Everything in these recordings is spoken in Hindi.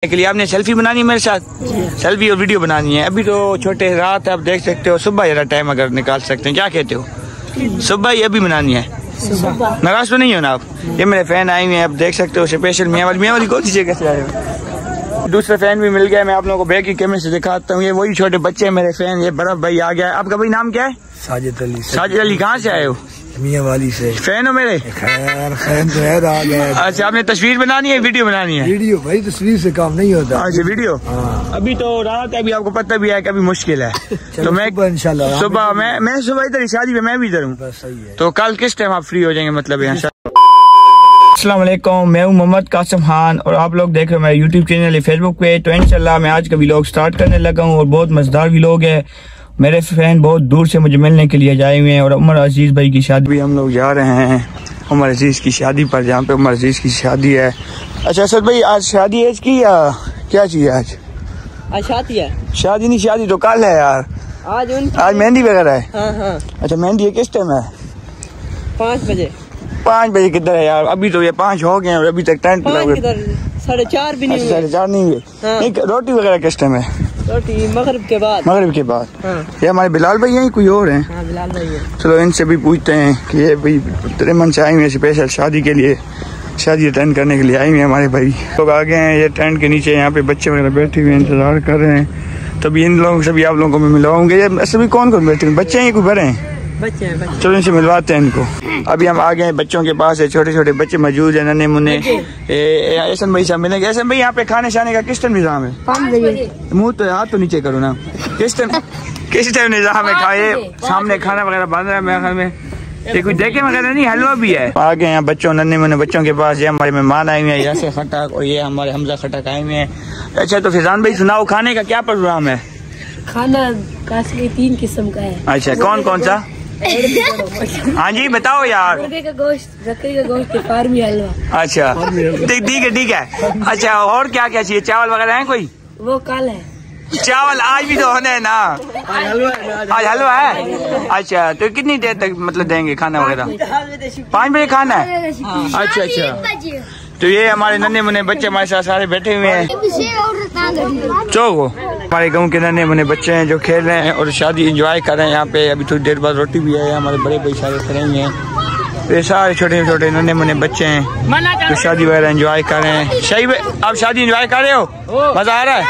के लिए आपने सेल्फी बनानी है मेरे साथ, सेल्फी और वीडियो बनानी है। अभी तो छोटे रात है, आप देख सकते हो। सुबह जरा टाइम अगर निकाल सकते हैं, क्या कहते हो? सुबह ही अभी बनानी है, नाराज तो नहीं हो ना आप? ये मेरे फैन आए हुए हैं, आप देख सकते हो। स्पेशल मियाँ वाली कौन सी जगह से आए हो? दूसरा फैन भी मिल गया। मैं आप लोगों को बैक की कैमरे से दिखाता हूँ। ये वही छोटे बच्चे हैं मेरे फैन। ये बड़ा भाई आ गया। आपका भाई नाम क्या है? साजिद अली। साजिद अली, कहाँ से आए हो? मियाँ वाली से। फैन हो मेरे? खैर फैन तो है आ गया। अच्छा, आपने तस्वीर बनानी है, वीडियो बनानी है? वीडियो भाई, तस्वीर से काम नहीं होता। अच्छा वीडियो। अभी तो रात है, अभी आपको पता भी है कि अभी मुश्किल है। तो मैं इंशाल्लाह सुबह मैं सुबह इधर शादी में मैं भी इधर हूँ। तो कल किस टाइम आप फ्री हो जाएंगे? मतलब यहाँ। अस्सलाम वालेकुम, मैं हूँ मोहम्मद कासिम खान और आप लोग देख रहे हो मेरा यूट्यूब चैनल है फेसबुक पे। तो इंशाल्लाह मैं आज का व्लॉग स्टार्ट करने लगा हूँ और बहुत मजेदार व्लॉग है। मेरे फैन बहुत दूर से मुझे मिलने के लिए जाए हुए हैं और उमर अजीज भाई की शादी भी हम लोग जा रहे हैं। उमर अजीज की शादी पर, जहाँ पे उमर अजीज की शादी है। अच्छा सर भाई, आज शादी है इसकी या क्या चीज है? आज शादी है। शादी नहीं, शादी तो कल है यार। आज मेहंदी वगैरह है। हाँ। अच्छा मेहंदी है, किस टाइम है? 5 बजे। 5 बजे किधर है यार? अभी तो ये 5 हो गए और अभी तक टेंट 4:30 भी नहीं हुए। 4:30 नहीं हुए। नहीं, रोटी वगैरह किस टाइम है? रोटी मगरिब के बाद। मगरिब के बाद। हाँ। ये हमारे बिलाल भाई हैं, कोई और हैं? हाँ, बिलाल भाई है। चलो इनसे भी पूछते हैं कि ये भाई तेरे मन से आए हुए स्पेशल शादी के लिए, शादी अटेंड करने के लिए आए हुए हैं हमारे भाई लोग। आ गए हैं ये टेंट के नीचे, यहाँ पे बच्चे वगैरह बैठे हुए इंतजार कर रहे हैं। तभी इन लोगों से भी आप लोगों को मैं मिलवाऊंगे। ये सभी कौन कौन बैठे हैं? बच्चे हैं, कोई बड़े हैं? बच्चे हैं। चलो इनसे मिलवाते हैं इनको। अभी हम आ गए हैं बच्चों के पास है, छोटे छोटे बच्चे मौजूद है, नन्हे मुन्ने। ऐसन भाई साहब मिलेंगे। ऐसन भाई यहाँ पे खाने शाने का किस टाइम निजाम है? 5 बजे। मुँह तो हाथ तो नीचे करो ना। किस टाइम निजाम है? खाए सामने खाना वगैरह बन रहा है मेरे ख्याल में। ये कुछ देखे वगैरह नहीं, हलवा भी है। आ गए यहाँ बच्चों, नन्हे मुन्ने बच्चों के पास। ये हमारे मेहमान आए हुए हैं, यासिर खटक और ये हमारे हमजा खटक आए हुए हैं। अच्छा तो फिजान भाई सुनाओ, खाने का क्या प्रोग्राम है? खाना 3 किस्म का है। अच्छा कौन कौन सा? हाँ जी बताओ यार। मुर्गे का गोश्त, बकरी का गोश्त, फार्मी हलवा। अच्छा ठीक है। अच्छा और क्या क्या चाहिए? चावल वगैरह है कोई? वो कल है। चावल आज भी तो होने है ना। आज हलवा है। अच्छा तो कितनी देर तक मतलब देंगे खाना वगैरह? 5 बजे खाना है। अच्छा तो ये हमारे नन्हे मुन्ने बच्चे हमारे साथ सारे बैठे हुए हैं। चौको हमारे गाँव के नन्हे मुन्ने बच्चे हैं जो खेल रहे हैं और शादी एंजॉय कर रहे हैं यहाँ पे। अभी थोड़ी देर बाद रोटी भी है। हमारे बड़े भाई सारे खड़े हुए हैं। तो ये सारे छोटे छोटे नन्हे मुन्ने बच्चे हैं तो शादी वगैरह एंजॉय कर रहे हैं। शाही आप शादी एंजॉय कर रहे हो? मजा आ रहा है?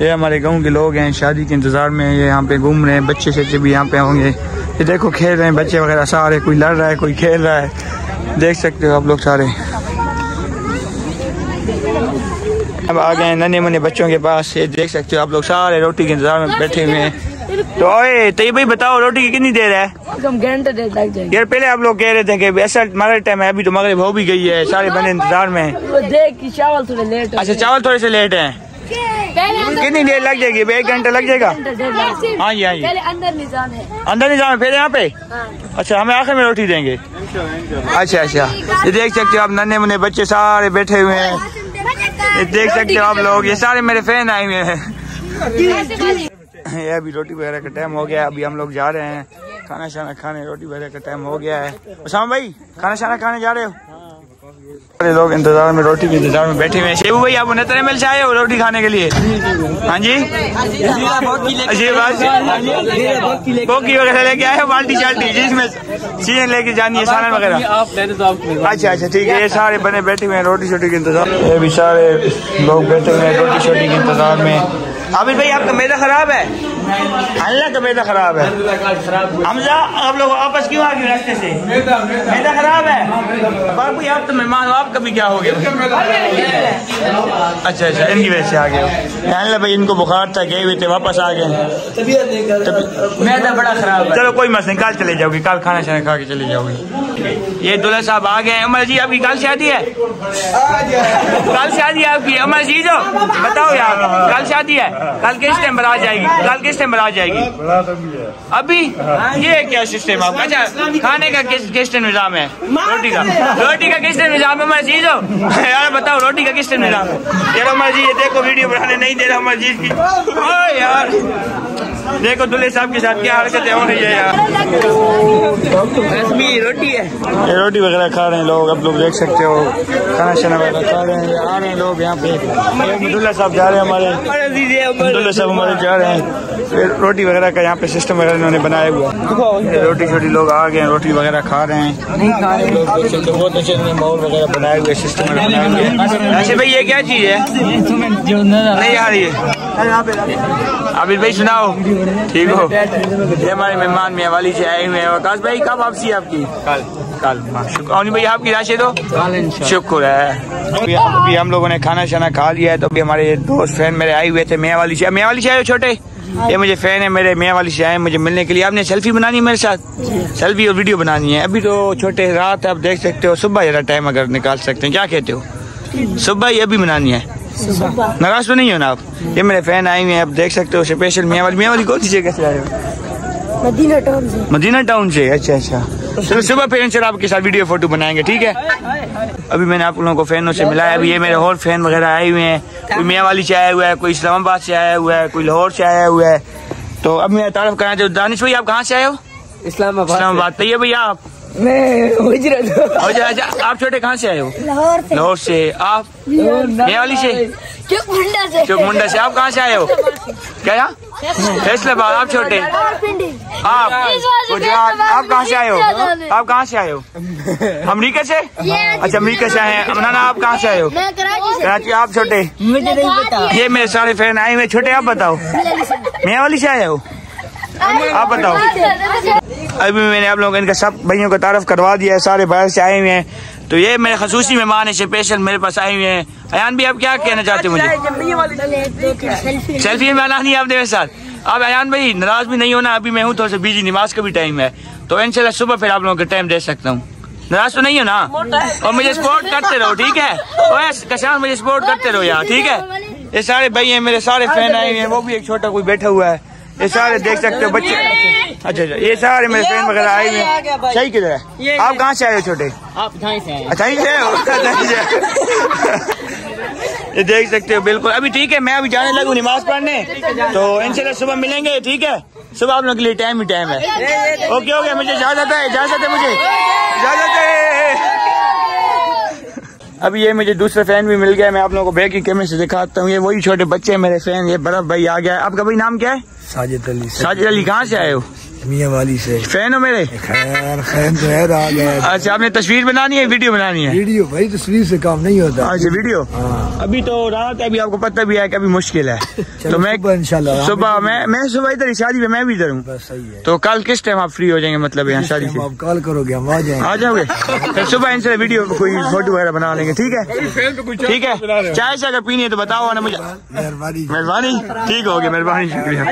ये हमारे गाँव के लोग हैं, शादी के इंतजार में ये यहाँ पे घूम रहे हैं। बच्चे से भी यहाँ पे होंगे। ये देखो खेल रहे हैं बच्चे वगैरह सारे, कोई लड़ रहा है कोई खेल रहा है, देख सकते हो आप लोग सारे। अब आ गए नन्हे मुन्ने बच्चों के पास। ये देख सकते हो आप लोग सारे रोटी के इंतजार में बैठे हुए हैं। तो ओए तो ये भाई बताओ रोटी की कितनी देर है? घंटे देर लग जाएगी यार। पहले आप लोग कह रहे थे कि ऐसा मगरिब टाइम है, अभी तो मगरिब हो भी गई है, सारे बने इंतजार में। देख कि चावल थोड़े लेट। अच्छा चावल थोड़े से लेट है। कितनी देर लग जाएगी? 1 घंटा लग जाएगा। हाँ जी हाँ जी। अंदर निजाम है। अंदर निजाम है फिर यहाँ पे? अच्छा हमें आखिर में रोटी देंगे। अच्छा ये देख सकते हो आप नन्हे मुन्ने बच्चे सारे बैठे हुए हैं। ये देख सकते हो आप लोग, ये सारे मेरे फैन आए हुए हैं। ये अभी रोटी वगैरह का टाइम हो गया। अभी हम लोग जा रहे हैं खाना शाना खाने। रोटी वगैरह का टाइम हो गया है। उसामा भाई खाना शाना खाने जा रहे हो? सारे लोग इंतजार में, रोटी के इंतजार में बैठे हुए हैं। शेबू भाई आप 69 मिल से आए हो रोटी खाने के लिए? हाँ जी। बोकी वगैरह लेके आए हो, बाल्टी चाल्टी जिसमें चीजें लेके जानी है, सालन वगैरह? अच्छा ठीक है। ये सारे बने बैठे हुए हैं रोटी शोटी के इंतजार। ये भी सारे लोग बैठे हुए हैं रोटी शोटी के इंतजार में। आबिद भाई आपका मैदा खराब है? अल्लाह का मैदा खराब है। हमजा आप लोग आपस क्यों आ गए रास्ते से? मैदा खराब है। बाबू आप तो मेहमान हो, आपका भी क्या हो गया? अच्छा इनकी वजह से आ गए हो। अल्लाह भाई इनको बुखार था, गए हुए थे, वापस आ गए। मैदा बड़ा खराब है। चलो कोई मसला नहीं, कल चले जाओगे, कल खाना शाना खा के चले जाओगे। ये दूल्हा साहब आ गए। उमर जी आपकी कल शादी है? कल शादी है आपकी? उमर जी जो बताओ यार, कल शादी है? कल किस टाइम बारात जाएगी? कल किस टाइम बारात जाएगी? अभी ये क्या सिस्टम आपका? अच्छा खाने का किस टाइम निजाम है? रोटी का किस टाइम निजाम है? मैं चीज हो यार बताओ, रोटी का किस टाइम निजाम है? चलो मर्जी, ये देखो वीडियो बनाने नहीं दे रहा मर्जी की। ओ यार देखो दूल्हे साहब के साथ क्या हरकतें हो रही है यार। रोटी है, ये रोटी वगैरह खा रहे हैं लोग, आप लोग देख सकते हो। खाना शाना वगैरह खा रहे हैं, आ रहे हैं लोग यहाँ पे। दूल्हा साहब जा रहे हैं हमारे, दूल्हे साहब हमारे जा रहे हैं। फिर रोटी वगैरह का यहाँ पे सिस्टम वगैरह इन्होंने बनाया हुआ है। रोटी छोटी लोग आ गए हैं, रोटी वगैरह खा रहे हैं। नहीं खा रहे लोग, बहुत अच्छे माहौल वगैरह बनाए हुए, सिस्टम बनाए हुए। अच्छा भाई ये क्या चीज़ है? नहीं आ रही है आबिद भाई, सुनाओ ठीक हो? ये हमारे मेहमान मियां वाली से आए हुए हैं। आकाश भाई कब वापसी है आपकी? कल। शुक्र भाई आपकी राशि दो, शुक्र है। अभी हम लोगों ने खाना शाना खा लिया है, तो अभी हमारे दोस्त फ्रेंड मेरे आए हुए थे मियां वाली से। मियां वाली से आए हो छोटे? ये मुझे फैन है मेरे, मियां वाली से आए मुझे मिलने के लिए। आपने सेल्फी बनानी है मेरे साथ? सेल्फी और वीडियो बनानी है। अभी तो छोटे रात है, आप देख सकते हो। सुबह जरा टाइम अगर निकाल सकते हैं, क्या कहते हो? सुबह ही अभी बनानी है, नाराज तो नहीं हो ना आप? ये मेरे फैन आए हुए हैं, आप देख सकते हो। स्पेशल मियां वाली कौन सी जगह से आए हो? मदीना टाउन से। मदीना टाउन से, अच्छा अच्छा। चलो सुबह फिर इंशाल्लाह आपके साथ वीडियो फोटो बनाएंगे, ठीक है? अभी मैंने आप लोगों को फैनों से मिलाया। अभी ये मेरे और फैन वगैरह आए हुए हैं। कोई मियां वाली से आया हुआ है, कोई इस्लामाबाद से आया हुआ है, कोई लाहौर से आया हुआ है। तो अब मैं तारुफ करना चाहूँ। दानिश भाई आप कहाँ से आए हो? इस्लामाबाद। तो ये भैया आप? अच्छा आप छोटे कहाँ से आए हो? लाहौर से। आप? मियां वाली से, चुकमुंडा से। आप कहाँ से आए हो? क्या? फैसलाबाद। आप छोटे? आप कहाँ से आए हो? आप कहाँ से आए हो? अमरीका से? अच्छा अमरीका से आए हैं। अमनाना आप कहाँ से आए हो? कराची। आप छोटे? मुझे नहीं पता। ये मेरे सारे फैन आए हुए। छोटे आप बताओ, मियां वाली से आए हो? आप बताओ। अभी मैंने आप लोगों को इनका सब भाइयों को तारफ करवा दिया है, सारे बाहर से आए हुए हैं। तो ये मेरे खसूसी मेहमान है, स्पेशल मेरे पास आए हुए हैं। अयान भी आप क्या कहना चाहते हो? मुझे सेल्फी बनानी है आपने मेरे साथ? अब अयान भाई नाराज भी नहीं होना, अभी मैं हूँ थोड़ा सा बिजी, नमाज का भी टाइम है, तो इंशाल्लाह सुबह फिर आप लोगों को टाइम दे सकता हूँ। नाराज तो नहीं हो ना? और मुझे सपोर्ट करते रहो, ठीक है? कशान मुझे सपोर्ट करते रहो यार, ठीक है? ये सारे भाई हैं मेरे, सारे फैन आए हुए हैं। वो भी एक छोटा कोई बैठा हुआ है, ये सारे देख सकते हो बच्चे। अच्छा अच्छा, ये सारे मेरे फ्रेंड वगैरह आए हुए हैं। सही किधर है? आप कहाँ से आए हो छोटे? आप यहीं से आए? अच्छा यहीं से हो? ये देख सकते हो बिल्कुल। अभी ठीक है, मैं अभी जाने लगूँ नमाज पढ़ने, तो इंशाल्लाह सुबह मिलेंगे, ठीक है? सुबह आप लोगों के लिए टाइम ही टाइम है। ओके ओके, मुझे इजाजत है, मुझे इजाजत है। अभी ये मुझे दूसरा फैन भी मिल गया, मैं आप लोगों को बैक की कैमरे से दिखाता हूँ। ये वही छोटे बच्चे हैं मेरे फैन। ये बर्फ भाई आ गया है। आपका भाई नाम क्या है? साजिद अली। साजिद अली कहाँ से आए हो? मियां वाली से। फैन हो मेरे? खैर तो है आ गया। अच्छा आपने तस्वीर बनानी है, वीडियो बनानी है? वीडियो भाई, तस्वीर से काम नहीं होता। अच्छा वीडियो। अभी तो रात है, अभी आपको पता भी है कि अभी मुश्किल है, तो मैं इंशाल्लाह सुबह मैं सुबह इधर शादी में, मैं भी इधर हूँ। सही है। तो कल किस टाइम आप फ्री हो जाएंगे? मतलब यहाँ शादी से आप कॉल करोगे, हम आ जाओगे? फिर सुबह इनसे वीडियो कोई फोटो वगैरह बना लेंगे, ठीक है? ठीक है। चाय से अगर पीनी है तो बताओ ना मुझे। मेहरबानी। ठीक हो गया, मेहरबानी, शुक्रिया।